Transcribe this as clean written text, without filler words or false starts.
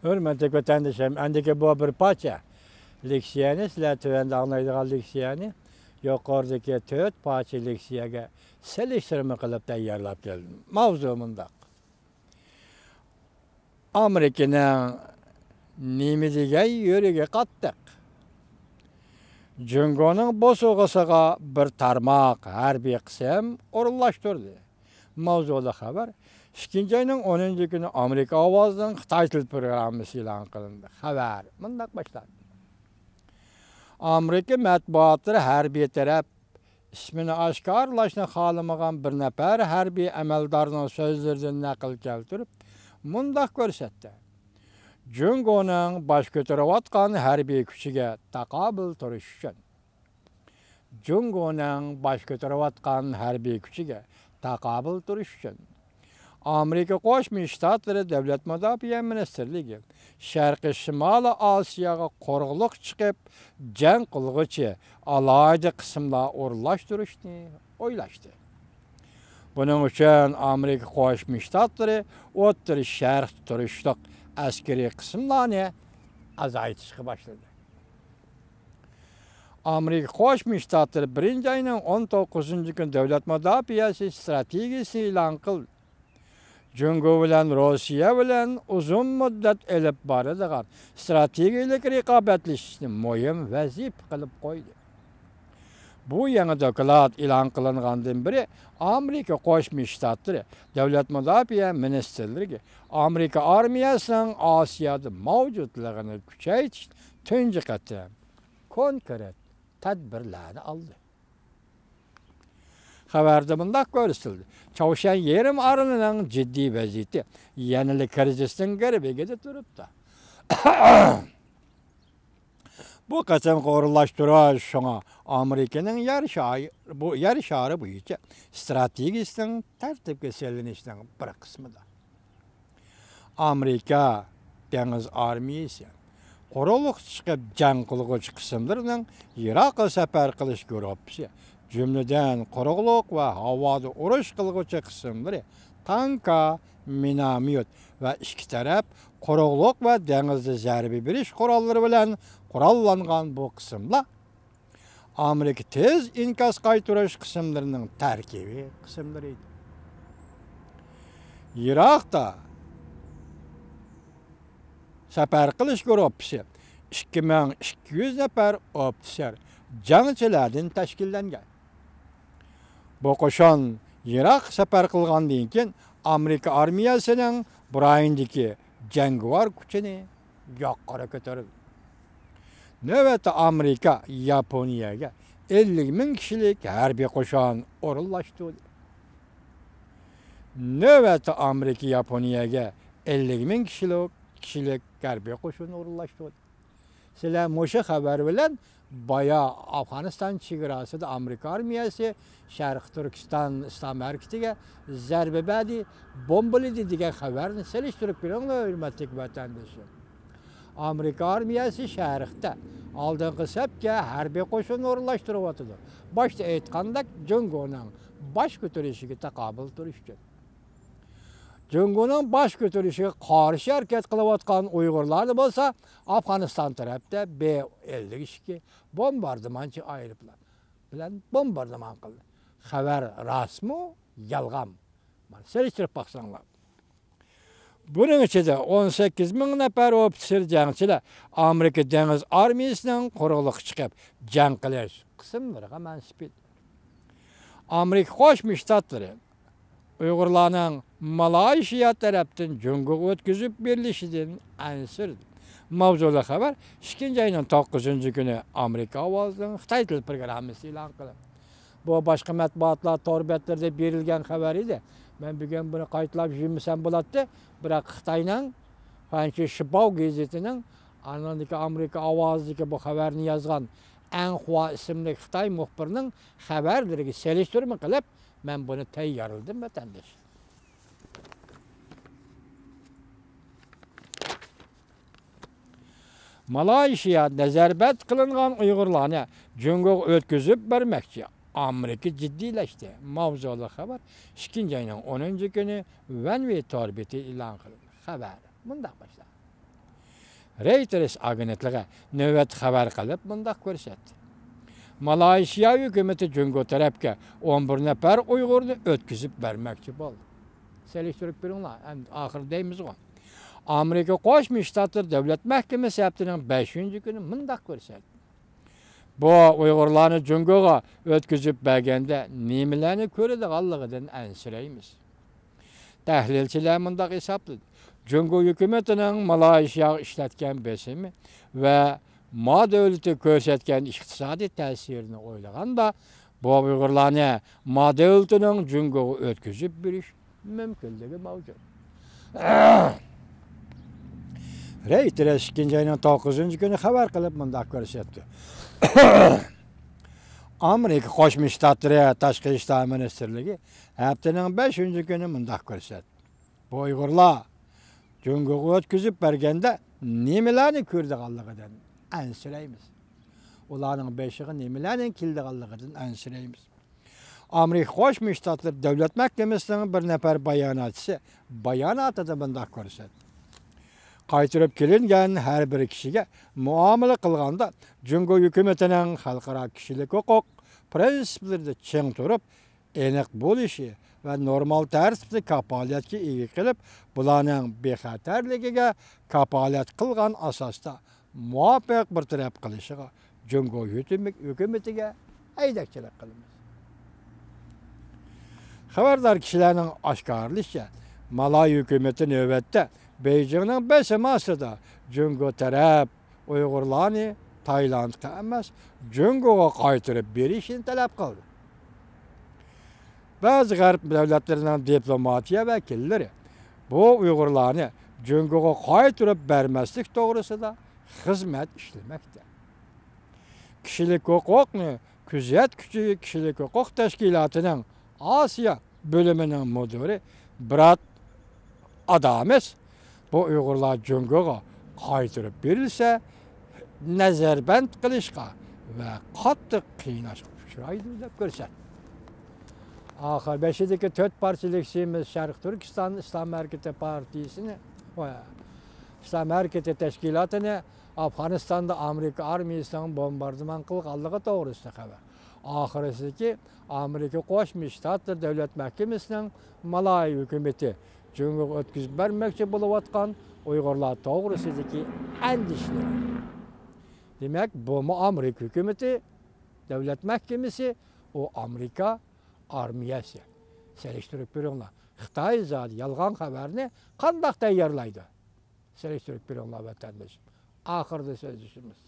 Hürmetli vatandaşım, andaki bu bir parça. Leksiyani, sizler tövende anlaydığı leksiyani. Yukarıdaki tövt parça leksiyaga seliştirme kılıp tayyorlap geldim. Mavzumunda. Amerika'nın nimidige yörüge kattık. Cungo'nun bosoğısıga bir tarmak harbiy qism orunlaştırdı. Mavzulu haber. İkinci ayının 10. günü Amerika Ovozning Xitoy til programmasi e'lon qilindi. Xabar bundoq başladı. Amerika matbuotlari harbiy taraf ismini oshkorlashni xohlamagan bir nafar harbiy amaldorning so'zlaridan naql keltirib, bundoq ko'rsatdi. Jungo'ning bosh ko'tarayotgan harbiy kuchiga taqobil turish uchun. Jungo'ning bosh ko'tarayotgan harbiy kuchiga taqobil turish uchun Amerika Qo'shma Shtatlari Davlat Mudofaa Ministrligi Sharqiy Shimoliy Osiyoga qo'rg'liq chiqib, jang qilg'uchi alohida qismlar o'rlashtirishni o'ylashdi. Buning uchun Amerika Qo'shma Shtatlari O'rta Sharq turishliq askariy qismlarni azaytishga boshladi. Amerika Qo'shma Shtatlari 1-oyning 19-kuni Davlat Mudofaasi strategiyasini e'lon qildi. Jungo bilan Rossiya bilan uzun muddat elib boradigan strategik raqobatlashishni muhim vazifa qilib qo'ydi. Bu yangi doklad e'lon qilingandan beri Amerika Qo'shma Shtatlari Davlat Mudofaa Ministrligi Amerika armiyasining Osiyoda mavjudligini kuchaytirish tunji qatam konkret tadbirlarni aldi. Xabarda bundoq ko'rsatildi. Chavshan yarim orolining jiddiy vaziyati yanada krizisning garbigida turibdi. Bu qatam qo'rlashtirish shunga Amerikaning yer shari bo'yicha strategiyasining tartibga solinishining bir qismidir. Amerika dengiz armiyasi qo'rg'liq chiqib jang qilg'uchi qismlarining Iroqqa safar qilish guruhi jumladan qo'rg'liq va havoda urush qilg'uchi qismlari tanka, minomyot va ikki taraf qo'rg'liq va dengizda zarba berish qurollari bilan qurollangan bu qismlar Amerika tez inkas qaytarish qismlarining tarkibiy qismlari edi. Iroqda safar qilish guruhi 2200 nafar ofitser jangchilardan tashkillangan. Bu qo'shin Iroq safar qilgandan keyin Amerika armiyasining burayindagi jangovar kuchini yuqori ko'tarildi. Navbatda Amerika Yaponiyaga 50,000 kishilik harbiy qo'shin o'rinlashtirdi. Navbatda Amerika Yaponiyaga 50,000 kishilik harbiy qo'shin o'rinlashtirdi. Sizlar musha xabar bilan Baya Afg'oniston chegarasida Amerika armiyasi Sharq Turkiston islom harakatiga zarba berdi, bombaladi degan xabarni selishtirib ko'ringlar, hurmatli vatandoshlar. Amerika armiyasi Sharqda oldingi safga harbiy qo'shin o'rinlashtiryapti. Boshda aytgandek, Jungo'ning bosh ko'tarishiga taqobil turish uchun. Jungo'ning bosh ko'tarishiga qarshi harakat qilayotgan Uyg'urlar bo'lsa, Afg'oniston tarafda B-52 bombardimonchi aeroplan bilan bombardimon qildi. Xabar rasmi, yolg'on. Mana selishtirib baqsanglar. Buning ichida 18,000 nafar ofitser jangchilar Amerika dengiz armiyasining qo'rg'liq chiqib jang qilish qismlariga mansub edi. Amerika Qo'shma Shtatlari Uyg'urlarning Malayziya tarafdan Jungo'ga o'tkazib berilishidan ansirdi. Mavzuli xabar 2-oyning 9-kuni Amerika Ovozining Xitoy til programmasi e'lon qilindi. Bu boshqa matbuotlar torbetlarda berilgan xabar edi. Men bugun buni qaytlab yurmasam bo'ladi. Biroq Xitoyning Fanchi Shibao gazetining anandagi Amerika Ovozidagi bu xabarni yozgan Anhua ismli Xitoy muxbirining xabarlariga selishtirma qilib, men buni tayyorladim vatandosh. Malayziya nazarbat qilingan Uyg'urlarni Jungo'ga o'tkazib bermoqchi. Amerika jiddiylashdi. Mavzuli xabar 2-oyning 10-kuni Vanway torbeti e'lon qilindi. Xabar bundoq boshlanadi. Reuters agentligi növbet xabar qilib bundaq ko'rsatdi. Malayziya hükümeti Cungo tarafga 11 nafar Uyg'urni o'tkazib bermoqchi bo'ldi. Selektirib beringlar, oxir deymiz o. Amerika Qo'shma Shtatlar Davlat Mahkamasi haftaning 5-kuni bundaq ko'rsatdi. Bu Uyg'urlarni Cungoga o'tkazib berganda nimalarni ko'radiganligidan ansiraymiz. Tahlilchilar bundaq hisobladi. Cungo hukumatining Malayziyaga ishlatgan besimi va Ma devleti ko'rsatgan iqtisodiy ta'sirini o'ylaganda, bu Uyg'urlarni Ma devletining Cungoga o'tkazib berish mumkinligi mavjud. Reuters 2-ayning 9-kuni xabar qilib bundaq ko'rsatdi. Amerika Qo'shma Shtatlari Tashqi ishlar ministrligi haftaning 5-kuni bundaq ko'rsatdi. Bu Uyg'urlar Cungoga o'tkazib berganda nimalarni ko'rdiganligidan ansiraymiz. Ularning beshiga nimalarning keldiganligidan ansiraymiz. Amerika Qo'shma Shtatlar Davlat Mahkamasining bir nafar bayonotchisi bayonotida bundaq ko'rsatdi. Qaytirib kelingan har bir kishiga muomala qilganda Cungo hukumatining xalqaro kishilik huquq prinsiplarida ching turib, aniq bo'lishi va normal tartibda kapolatga ega qilib, bularning bexatarligiga kapolat qilgan asosda muvaffaq bir taraf qilishiga Cungo hukumatiga aydakchilik qilamiz. Xabardor kishilarning oshkorlashicha, Malay hukumati navbatda Beijingning besamasida Cungo taraf Uyg'urlarni Taylandga emas, Cungoga qaytirib berishini talab qildi. Bazı G'arb davlatlarining diplomatiya vakillari bu Uyg'urlarni Cungoga qaytirib bermaslik to'g'risida xizmat ishlamoqda. Kishilik huquqni kuzatuvchi kishilik huquq tashkilotining Osiyo bo'limining mudiri Brad Adames bu Uyg'urlar Cungoga qaytirib berilsa, nazarband qilishga va qattiq qiynashga uchraydi deb ko'rsatdi. Axir 5'deki 4 partilik şeyimiz Şarkı Türkistan İslam Hareketi Partisi'ni, İslam Hareketi Teşkilatı'nı Afganistan'da Amerika armiyasının bombardıman kılganlığı doğrusunda haber. Ahirisi ki Amerika Qo'shma Shtatlar Davlat Mahkamasining Malay hükümeti Cungoga o'tkazib bermoqchi bo'layotgan Uyg'urlar to'g'risidagi andishlar. Demak, bu Amerika hükümeti Davlat Mahkamasi, o Amerika armiyasi. Selektirib beringlar. Xitoy zodi yolg'on xabarni qanday tayyorlaydi? Selektirib beringlar vatandoshim. Oxirida so'zishimiz.